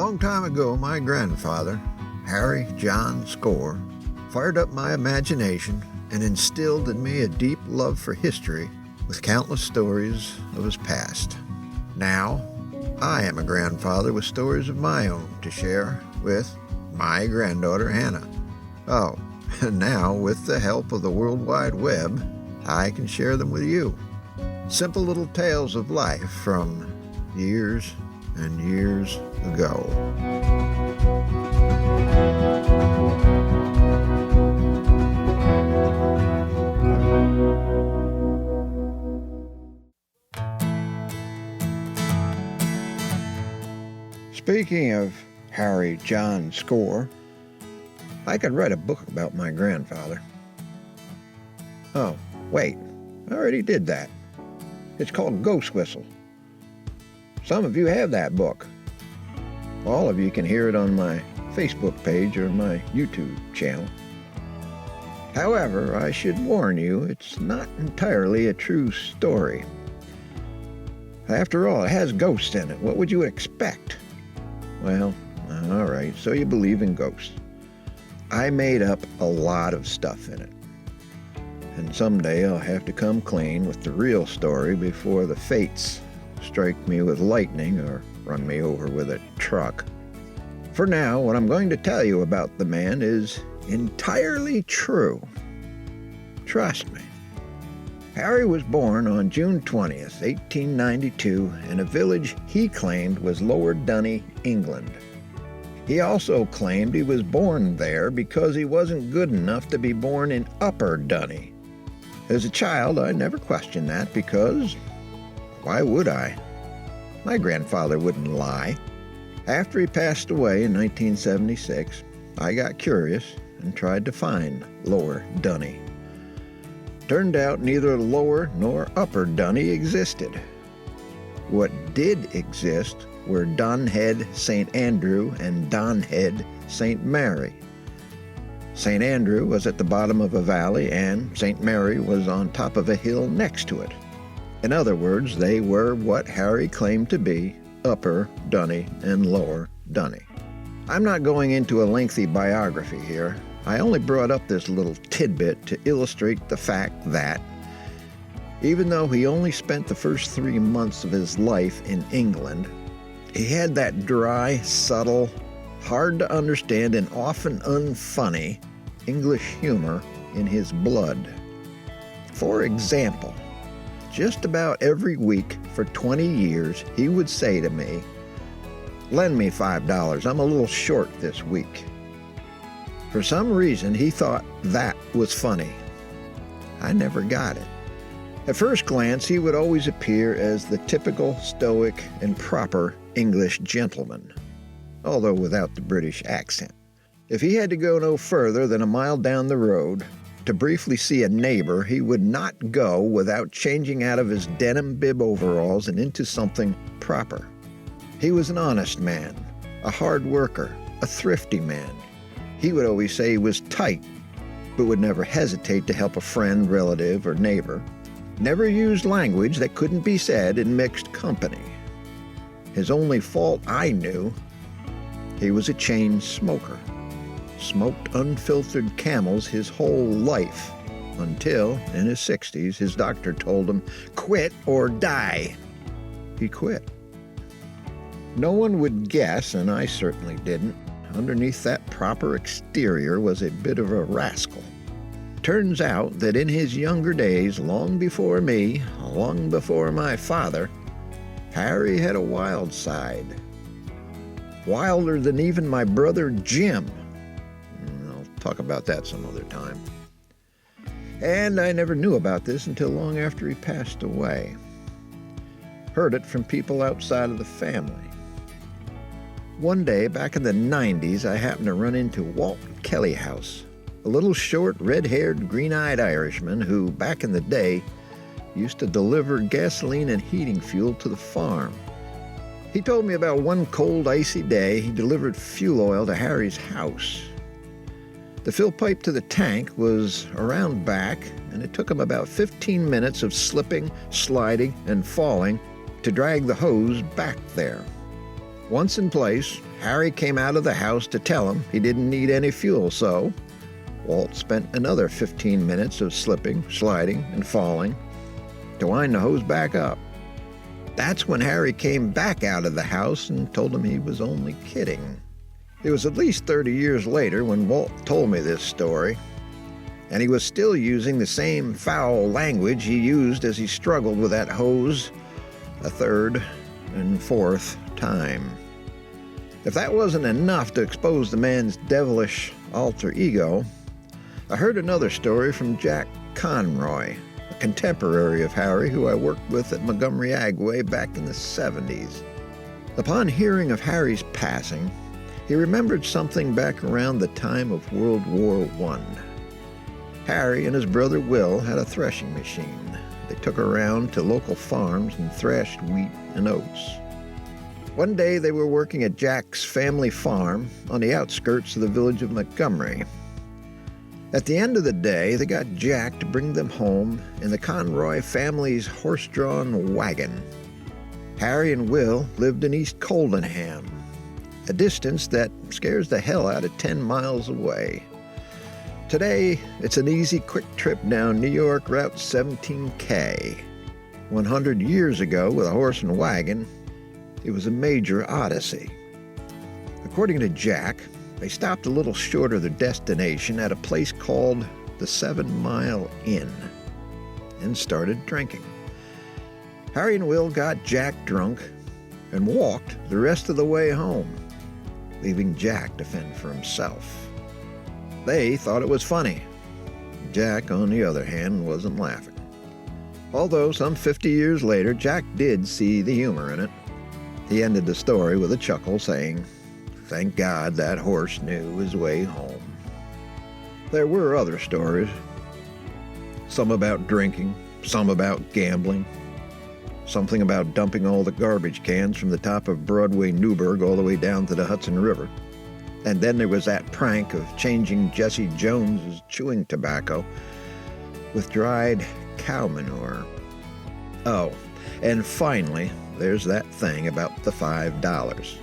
long time ago, my grandfather, Harry John Score, fired up my imagination and instilled in me a deep love for history with countless stories of his past. Now, I am a grandfather with stories of my own to share with my granddaughter, Hannah. Oh, and now, with the help of the World Wide Web, I can share them with you. Simple little tales of life from years and years ago. Speaking of Harry John Score, I could write a book about my grandfather. Oh, wait, I already did that. It's called Ghost Whistle. Some of you have that book. All of you can hear it on my Facebook page or my YouTube channel. However, I should warn you, it's not entirely a true story. After all, it has ghosts in it. What would you expect? Well, all right, so you believe in ghosts. I made up a lot of stuff in it. And someday I'll have to come clean with the real story before the fates strike me with lightning or run me over with a truck. For now, what I'm going to tell you about the man is entirely true. Trust me. Harry was born on June 20th, 1892, in a village he claimed was Lower Dunny, England. He also claimed he was born there because he wasn't good enough to be born in Upper Dunny. As a child, I never questioned that because, why would I? My grandfather wouldn't lie. After he passed away in 1976, I got curious and tried to find Lower Dunny. Turned out neither Lower nor Upper Dunny existed. What did exist were Donhead St. Andrew and Donhead St. Mary. St. Andrew was at the bottom of a valley and St. Mary was on top of a hill next to it. In other words, they were what Harry claimed to be Upper Dunny and Lower Dunny. I'm not going into a lengthy biography here. I only brought up this little tidbit to illustrate the fact that, even though he only spent the first 3 months of his life in England, he had that dry, subtle, hard to understand and often unfunny English humor in his blood. For example, just about every week for 20 years, he would say to me, "Lend me $5, I'm a little short this week." For some reason, he thought that was funny. I never got it. At first glance, he would always appear as the typical stoic and proper English gentleman, although without the British accent. If he had to go no further than a mile down the road to briefly see a neighbor, he would not go without changing out of his denim bib overalls and into something proper. He was an honest man, a hard worker, a thrifty man. He would always say he was tight, but would never hesitate to help a friend, relative, or neighbor. Never used language that couldn't be said in mixed company. His only fault I knew, he was a chain smoker. Smoked unfiltered Camels his whole life, until, in his 60s, his doctor told him, "Quit or die." He quit. No one would guess, and I certainly didn't, underneath that proper exterior was a bit of a rascal. Turns out that in his younger days, long before me, long before my father, Harry had a wild side. Wilder than even my brother Jim. I'll talk about that some other time. And I never knew about this until long after he passed away. Heard it from people outside of the family. One day, back in the 90s, I happened to run into Walt Kellyhouse, a little short, red-haired, green-eyed Irishman who, back in the day, used to deliver gasoline and heating fuel to the farm. He told me about one cold, icy day he delivered fuel oil to Harry's house. The fill pipe to the tank was around back, and it took him about 15 minutes of slipping, sliding, and falling to drag the hose back there. Once in place, Harry came out of the house to tell him he didn't need any fuel, so Walt spent another 15 minutes of slipping, sliding, and falling to wind the hose back up. That's when Harry came back out of the house and told him he was only kidding. It was at least 30 years later when Walt told me this story, and he was still using the same foul language he used as he struggled with that hose a third and fourth time. If that wasn't enough to expose the man's devilish alter ego, I heard another story from Jack Conroy, a contemporary of Harry who I worked with at Montgomery Agway back in the 70s. Upon hearing of Harry's passing, he remembered something back around the time of World War I. Harry and his brother Will had a threshing machine. They took around to local farms and threshed wheat and oats. One day they were working at Jack's family farm on the outskirts of the village of Montgomery. At the end of the day, they got Jack to bring them home in the Conroy family's horse-drawn wagon. Harry and Will lived in East Coldenham, a distance that scares the hell out of 10 miles away. Today, it's an easy, quick trip down New York Route 17K. 100 years ago, with a horse and wagon, it was a major odyssey. According to Jack, they stopped a little short of their destination at a place called the 7 Mile Inn and started drinking. Harry and Will got Jack drunk and walked the rest of the way home, leaving Jack to fend for himself. They thought it was funny. Jack, on the other hand, wasn't laughing. Although some 50 years later, Jack did see the humor in it. He ended the story with a chuckle, saying, "Thank God that horse knew his way home." There were other stories. Some about drinking, some about gambling, something about dumping all the garbage cans from the top of Broadway, Newburgh, all the way down to the Hudson River. And then there was that prank of changing Jesse Jones's chewing tobacco with dried cow manure. Oh, and finally, there's that thing about the $5.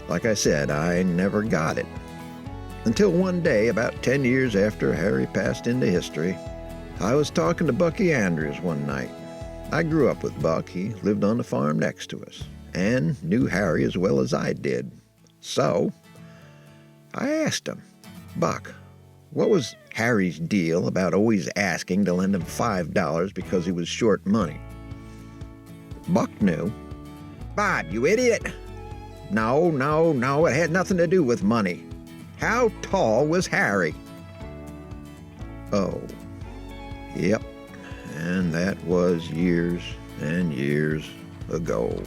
Like I said, I never got it. Until one day, about 10 years after Harry passed into history, I was talking to Bucky Andrews one night. I grew up with Buck. He lived on the farm next to us and knew Harry as well as I did. So I asked him, "Buck, what was Harry's deal about always asking to lend him $5 because he was short money?" Buck knew. "Bob, you idiot! No, it had nothing to do with money. How tall was Harry?" Oh, yep, and that was years and years ago.